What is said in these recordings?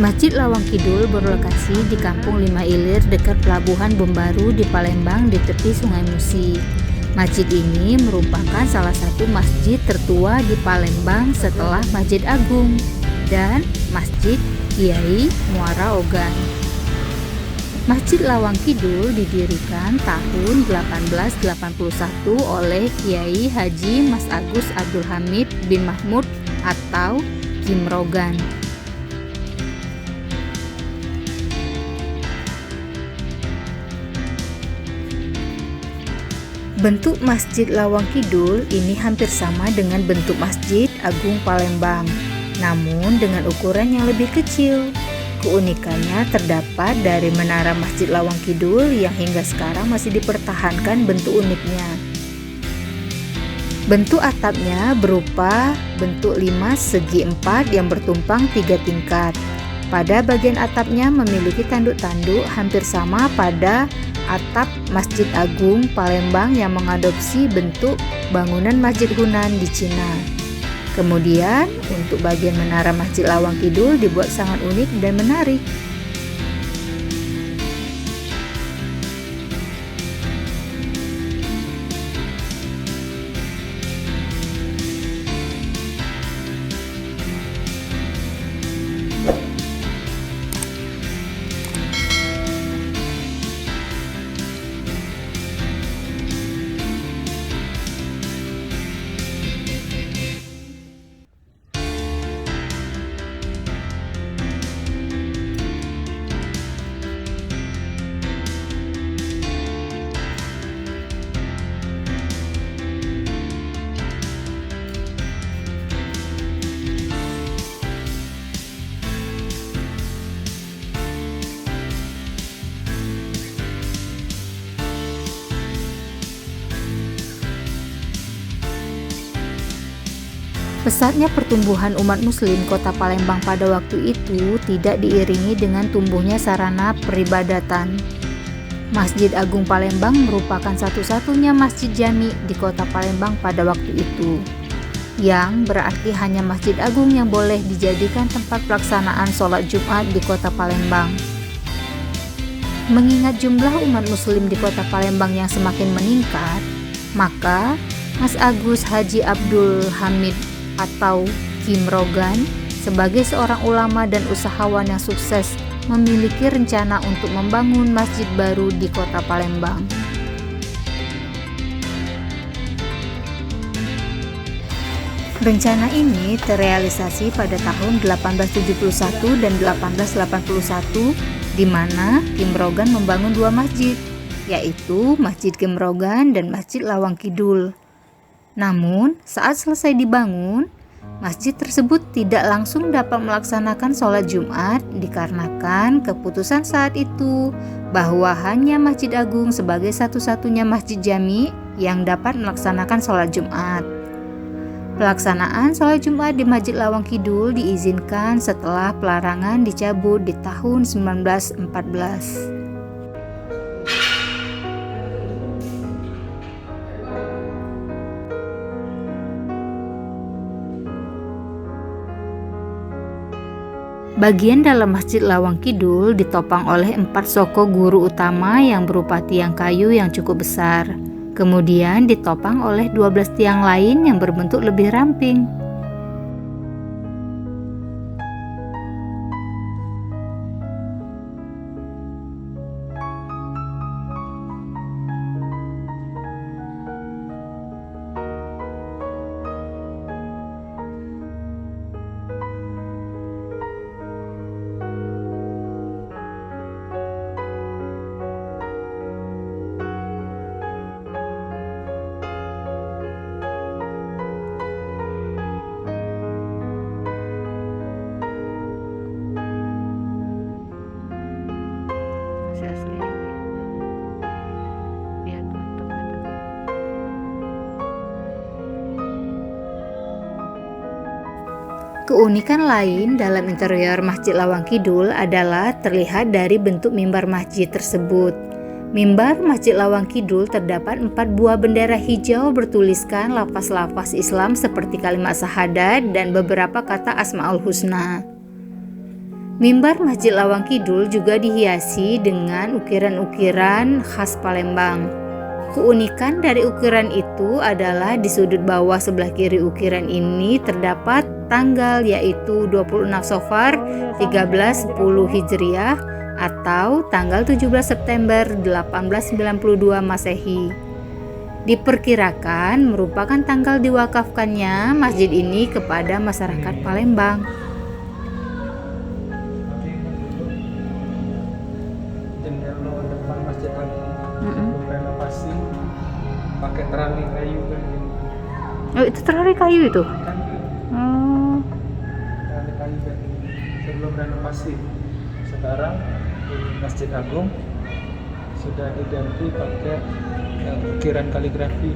Masjid Lawang Kidul berlokasi di Kampung Lima Ilir dekat Pelabuhan Bombaru di Palembang di tepi Sungai Musi. Masjid ini merupakan salah satu masjid tertua di Palembang setelah Masjid Agung dan Masjid Kiai Muara Ogan. Masjid Lawang Kidul didirikan tahun 1881 oleh Kiai Haji Mas Agus Abdul Hamid bin Mahmud atau Kimrogan. Bentuk Masjid Lawang Kidul ini hampir sama dengan bentuk Masjid Agung Palembang, namun dengan ukuran yang lebih kecil. Keunikannya terdapat dari menara Masjid Lawang Kidul yang hingga sekarang masih dipertahankan bentuk uniknya. Bentuk atapnya berupa bentuk 5 segi 4 yang bertumpang 3 tingkat. Pada bagian atapnya memiliki tanduk-tanduk hampir sama pada atap Masjid Agung Palembang yang mengadopsi bentuk bangunan Masjid Hunan di Cina. Kemudian untuk bagian menara Masjid Lawang Kidul dibuat sangat unik dan menarik. Pesatnya pertumbuhan umat muslim kota Palembang pada waktu itu tidak diiringi dengan tumbuhnya sarana peribadatan. Masjid Agung Palembang merupakan satu-satunya masjid jami di kota Palembang pada waktu itu, yang berarti hanya Masjid Agung yang boleh dijadikan tempat pelaksanaan sholat Jumat di kota Palembang. Mengingat jumlah umat muslim di kota Palembang yang semakin meningkat, maka Mas Agus Haji Abdul Hamid atau Kimrogan sebagai seorang ulama dan usahawan yang sukses memiliki rencana untuk membangun masjid baru di kota Palembang. Rencana ini terrealisasi pada tahun 1871 dan 1881 di mana Kimrogan membangun dua masjid, yaitu Masjid Kimrogan dan Masjid Lawang Kidul. Namun, saat selesai dibangun, masjid tersebut tidak langsung dapat melaksanakan sholat Jumat dikarenakan keputusan saat itu bahwa hanya Masjid Agung sebagai satu-satunya masjid jami yang dapat melaksanakan sholat Jumat. Pelaksanaan sholat Jumat di Masjid Lawang Kidul diizinkan setelah pelarangan dicabut di tahun 1914. Bagian dalam Masjid Lawang Kidul ditopang oleh 4 soko guru utama yang berupa tiang kayu yang cukup besar. Kemudian ditopang oleh 12 tiang lain yang berbentuk lebih ramping. Keunikan lain dalam interior Masjid Lawang Kidul adalah terlihat dari bentuk mimbar masjid tersebut. Mimbar Masjid Lawang Kidul terdapat 4 buah bendera hijau bertuliskan lafaz-lafaz Islam seperti kalimat syahadat dan beberapa kata Asmaul Husna. Mimbar Masjid Lawang Kidul juga dihiasi dengan ukiran-ukiran khas Palembang. Keunikan dari ukiran itu adalah di sudut bawah sebelah kiri ukiran ini terdapat tanggal, yaitu 26 Safar 1310 Hijriah atau tanggal 17 September 1892 Masehi. Diperkirakan merupakan tanggal diwakafkannya masjid ini kepada masyarakat Palembang. Jendela depan Masjid Agung belum renovasi, pakai terali kayu kan. Oh, itu terali kayu itu? Kan terali kayu kan sebelum renovasi. Sekarang di Masjid Agung sudah diganti pakai ukiran kaligrafi.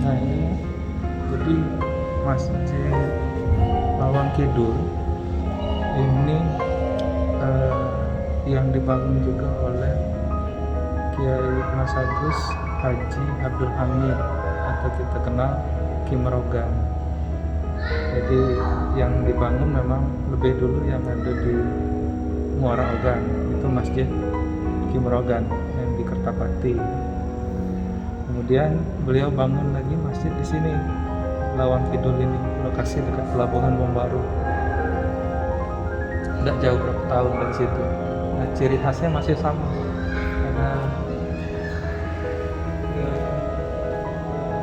Nah ini jadi Masjid Lawang Kidul ini yang dibangun juga oleh Kiai Mas Agus Haji Abdul Hamid atau kita kenal Kim Rogan. Jadi yang dibangun memang lebih dulu yang ada di Muara Ogan, itu Masjid Kim Rogan yang di Kertapati. Kemudian beliau bangun lagi masjid di sini, Lawang Kidul ini, lokasi dekat Pelabuhan Bom Baru. Tidak jauh berapa tahun dari situ. Nah, ciri khasnya masih sama. Ada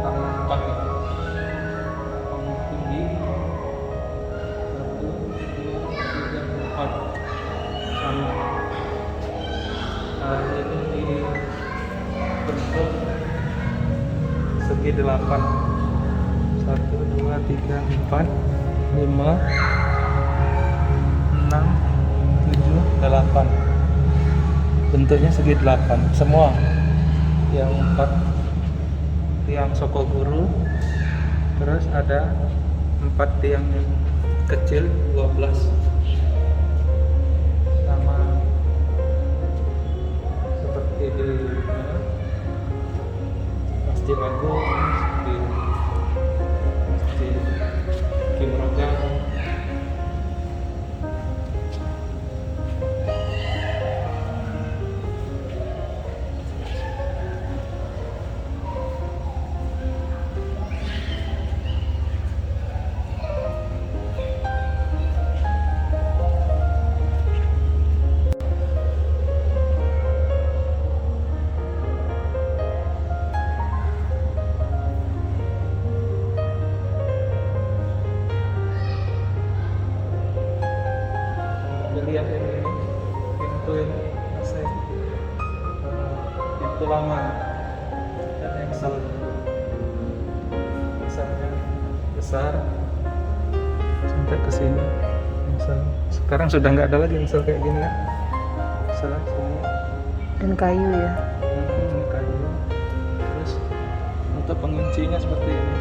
taman empat tinggi, 1, 2, 3, 4 sama. Ini dibentuk segi 8, 1, 2, 3, 4, 5, 6, 7, 8. Bentuknya segi 8 semua. Yang 4 tiang Sokoguru, terus ada 4 tiang yang kecil 12 sama seperti di Masjid Agung, di Masjid Kim Rogan. Lihat ini pintu yang masih pintu lama dan engsel misalnya besar sampai ke sini. Engsel sekarang sudah nggak ada lagi engsel kayak gini kan, engsel sini Dan kayu ya. ini kayu. Terus untuk penguncinya seperti ini.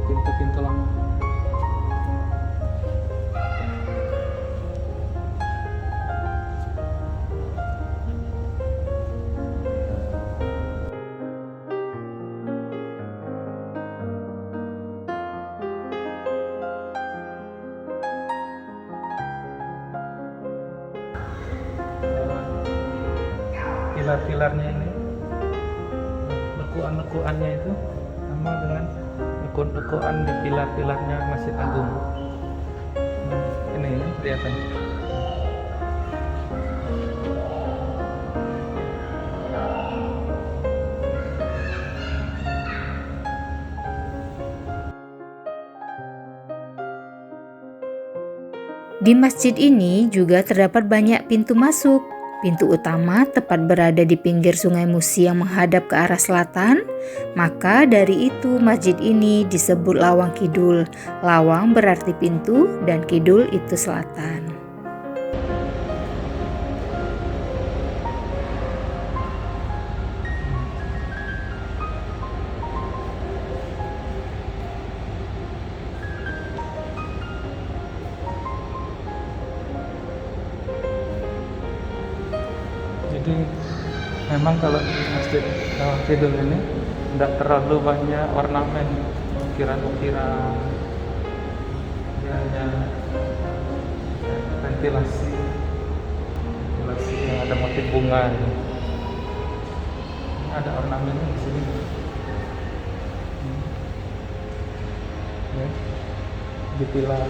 Pintu-pintu lama. pilar-pilarnya ini, lekuan-lekuannya itu sama dengan lekuan di pilar-pilarnya Masjid Agung. Ini ya, kelihatan. Di masjid ini juga terdapat banyak pintu masuk. Pintu utama tepat berada di pinggir Sungai Musi yang menghadap ke arah selatan. Maka dari itu masjid ini disebut Lawang Kidul. Lawang berarti pintu dan Kidul itu selatan. Jadi memang kalau di Masjid Lawang Kidul ini tidak terlalu banyak ornamen, ukiran-ukiran, dia hanya ventilasi yang ada motif bunga. Ini ada ornamennya di sini. Ya, di pilar.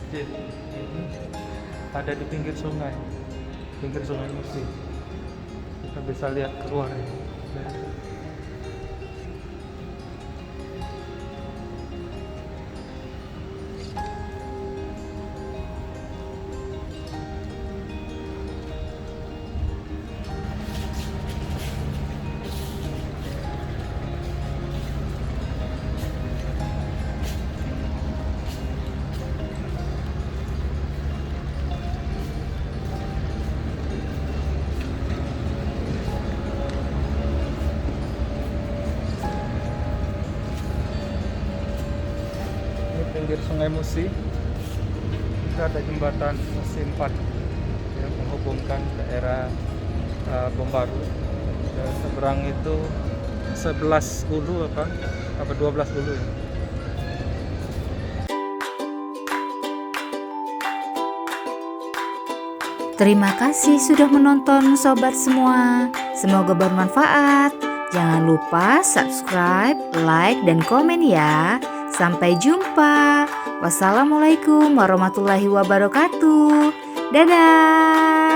Masjid ini ada di pinggir Sungai Musi. Kita bisa lihat keluar ya. Pinggir Sungai Musi, kita ada jembatan Musi 4 yang menghubungkan daerah Bombaru. Dan seberang itu 11 hulu apa 12 hulu ya. Terima kasih sudah menonton sobat semua. Semoga bermanfaat. Jangan lupa subscribe, like, dan komen ya. Sampai jumpa. Wassalamualaikum warahmatullahi wabarakatuh. Dadah.